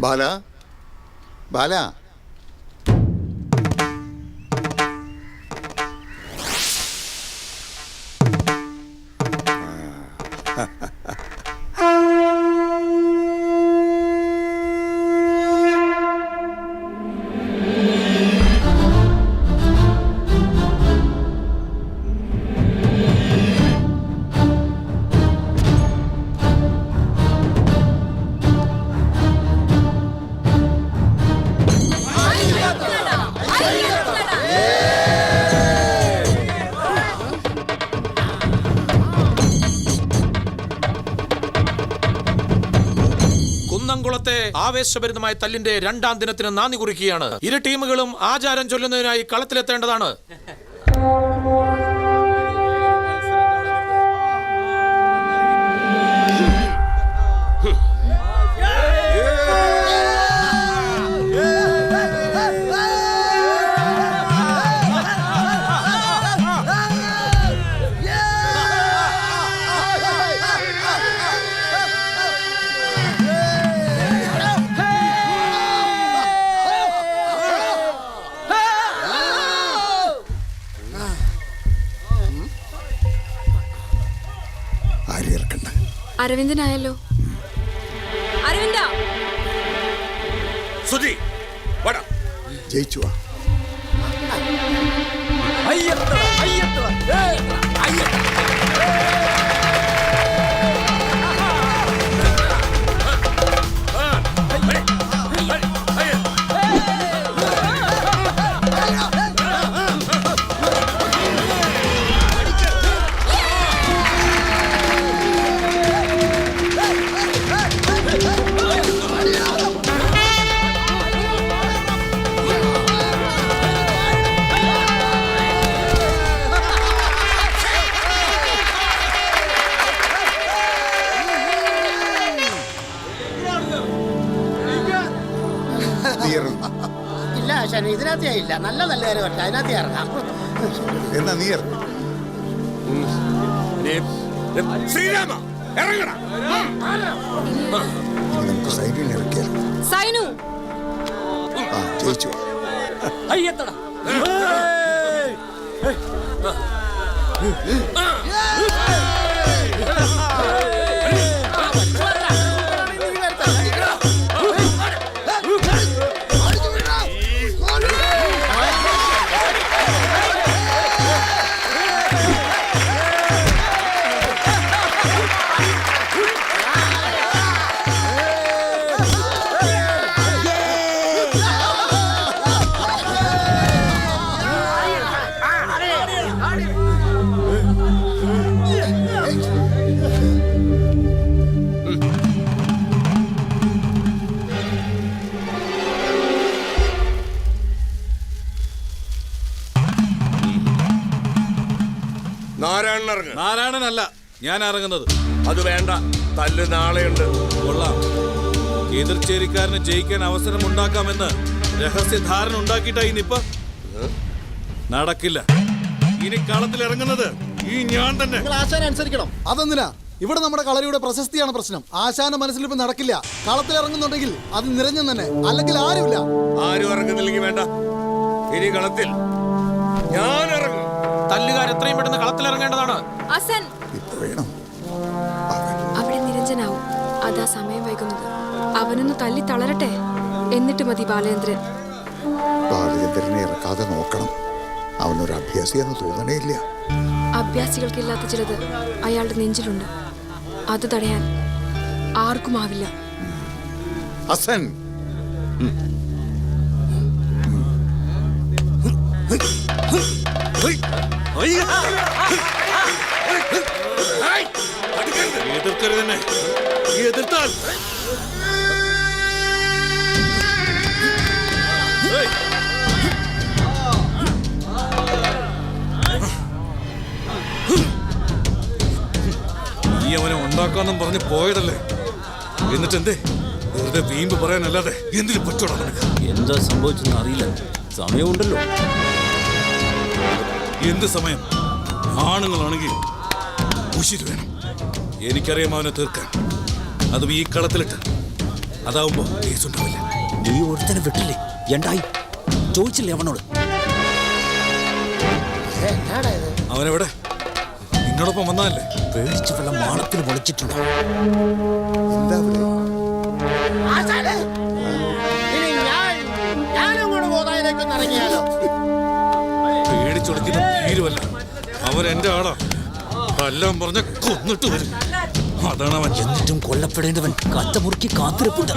ബാല ബാല കുന്നംകുളത്തെ ആവേശഭരിതമായ തല്ലിന്റെ രണ്ടാം ദിനത്തിന് നാന്ദി കുറിക്കുകയാണ്. ഇരു ടീമുകളും ആചാരം ചൊല്ലുന്നതിനായി കളത്തിലെത്തേണ്ടതാണ്. അരവിന്ദനായല്ലോ. അരവിന്ദ സുജി വട ജയിച്ചു ഇല്ല ശനി, ഇതിനകത്തേ ഇല്ല. നല്ല നല്ല കാര്യം പറ്റ അതിനകത്തേ ഇറങ്ങാം. എന്നാ നീ ഇറങ്ങും. ശ്രീരാമ ഇറങ്ങണം. നമുക്ക് സൈഡിൽ ഇറക്കിയാലോ? സൈനു ജയിച്ചു. അയ്യത്തടാ നാരായണനല്ല ഞാൻ ഇറങ്ങുന്നത്. അത് വേണ്ട, തല്ല് നാളെയുണ്ട്. കൊള്ളാം. എതിർചേരിക്കാരന് ജയിക്കാൻ അവസരം ഉണ്ടാക്കാമെന്ന് രഹസ്യധാരണ ഉണ്ടാക്കിയിട്ടായി നിപ്പ. നടക്കില്ല. ഇനി കളത്തിൽ ഇറങ്ങുന്നത് ഈ ഞാൻ തന്നെ. ആശാനെ അനുസരിക്കണം. അതെന്തിനാ? ഇവിടെ നമ്മുടെ കളരിയുടെ പ്രശസ്തിയാണ് പ്രശ്നം. ആശാന്റെ മനസ്സിൽ ഇപ്പൊ നടക്കില്ല. കളത്തിൽ ഇറങ്ങുന്നുണ്ടെങ്കിൽ അത് നിരഞ്ജൻ തന്നെ, അല്ലെങ്കിൽ ആരുമില്ല. ആരും ഇറങ്ങുന്നില്ലെങ്കിൽ വേണ്ട, ഇനി കളത്തിൽ ഞാൻ ഇറങ്ങും. തല്ലുകാർ എത്രയും പെട്ടെന്ന് കളത്തിലിറങ്ങേണ്ടതാണ്. അവിടെ നിരഞ്ജനാവും. അതാ സമയം വൈകുന്നത്. അവനൊന്ന് തല്ലി തളരട്ടെ, എന്നിട്ട് മതി ബാലേന്ദ്രൻ. ബാലേന്ദ്രനെ ഇറക്കാതെ നോക്കണം. അവനൊരു അഭ്യാസിയെന്ന് തോന്നണേ ഇല്ല. അഭ്യാസികൾക്കില്ലാത്ത ചിലത് അയാളുടെ നെഞ്ചിലുണ്ട്. അത് തടയാൻ ആർക്കും ആവില്ല. ഹസൻ എതിർക്കരുതന്നെ. എതിർത്താൽ നീ അവനെ ഉണ്ടാക്കാന്നും പറഞ്ഞ് പോയതല്ലേ. എന്നിട്ട് എന്തേ വെറുതെ വീമ്പ് പറയാനല്ലാതെ എന്തിനു പറ്റോടാ നിനക്ക്? എന്താ സംഭവിച്ചെന്ന് അറിയില്ല. സമയമുണ്ടല്ലോ. എന്ത് സമയം? ആണുങ്ങളാണെങ്കിൽ ഉശിര് വേണം. എനിക്കറിയാം അവനെ തീർക്കാൻ. അതും ഈ കളത്തിലിട്ട്. അതാവുമ്പോ കേസുണ്ടാവില്ല. നീ ഒരുത്തനെ വിട്ടില്ലേ? എന്തായി ചോദിച്ചില്ലേ അവനോട്? എന്നാടാ ഇത്? അവനെവിടെ? നിന്നോടൊപ്പം വന്നതല്ലേ? പേടിച്ച് വല്ല മാളത്തിൽ വിളിച്ചിട്ടുണ്ടോ? എന്താ ഇവിടെ? ആശാനെ, ഇനി ഞാനങ്ങോട്ട് ഗോദായിലേക്കൊന്ന് ഇറങ്ങിയാലോ? പേടിച്ചൊളിക്കുന്ന തീരുവല്ല. അവൻ എന്റെ ആളാ. എല്ലാം പറഞ്ഞ കൊന്നിട്ട് വരും. അതാണ് അവൻ. എന്നിട്ടും കൊല്ലപ്പെടേണ്ടവൻ കത്തമുറുക്കി കാത്തിരിപ്പുണ്ട്.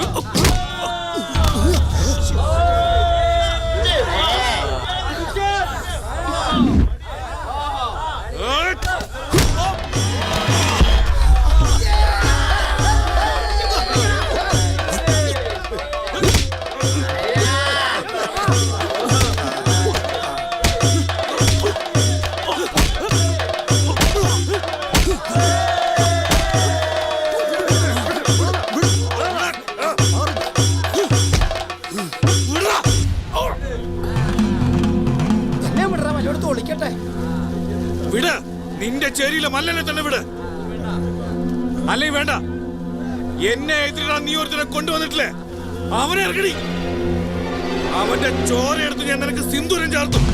എന്നെ വിടറാ, വല്ലോടത്ത് ഒളിക്കട്ടെ. വിട്. നിന്റെ ചേരിയിലെ മല്ലനെ തന്നെ വിട്. അല്ലേ വേണ്ട. എന്നെ എതിരിടാൻ നീ ഒരുത്തനെ കൊണ്ടുവന്നിട്ടില്ലേ? അവനെ ഇറങ്ങടി. അവന്റെ ചോരയെടുത്ത് ഞാൻ നിനക്ക് സിന്ദൂരം ചാർത്തും.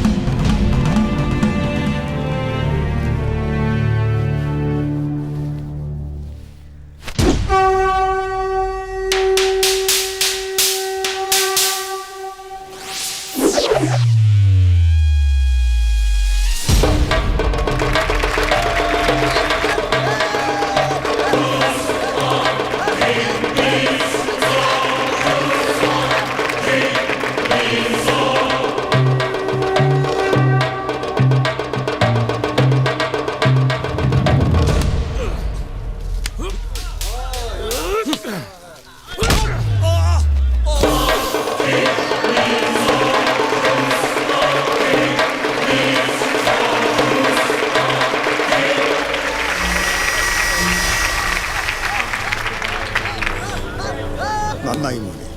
നന്നായി മോനെ.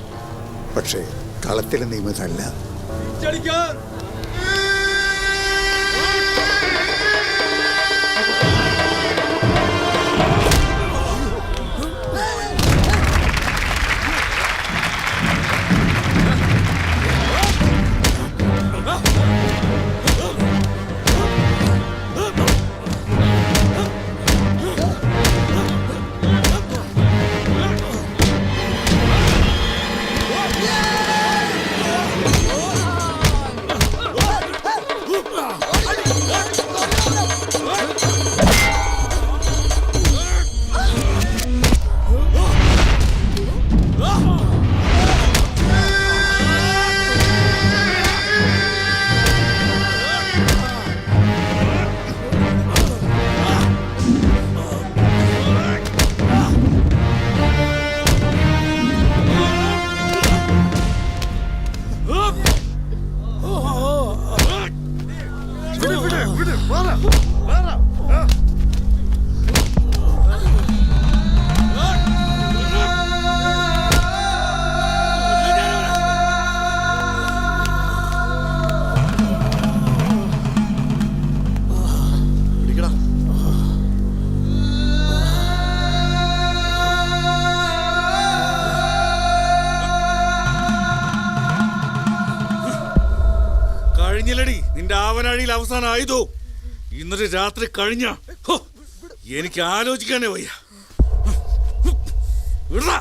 പക്ഷേ കളത്തിലെ നിയമതല്ല. കഴിഞ്ഞില്ലടി നിന്റെ ആവനാഴിയിൽ അവസാനം ആയതോ. ഇന്നലെ രാത്രി കഴിഞ്ഞ എനിക്ക് ആലോചിക്കാനേ വയ്യ. വിടടാ.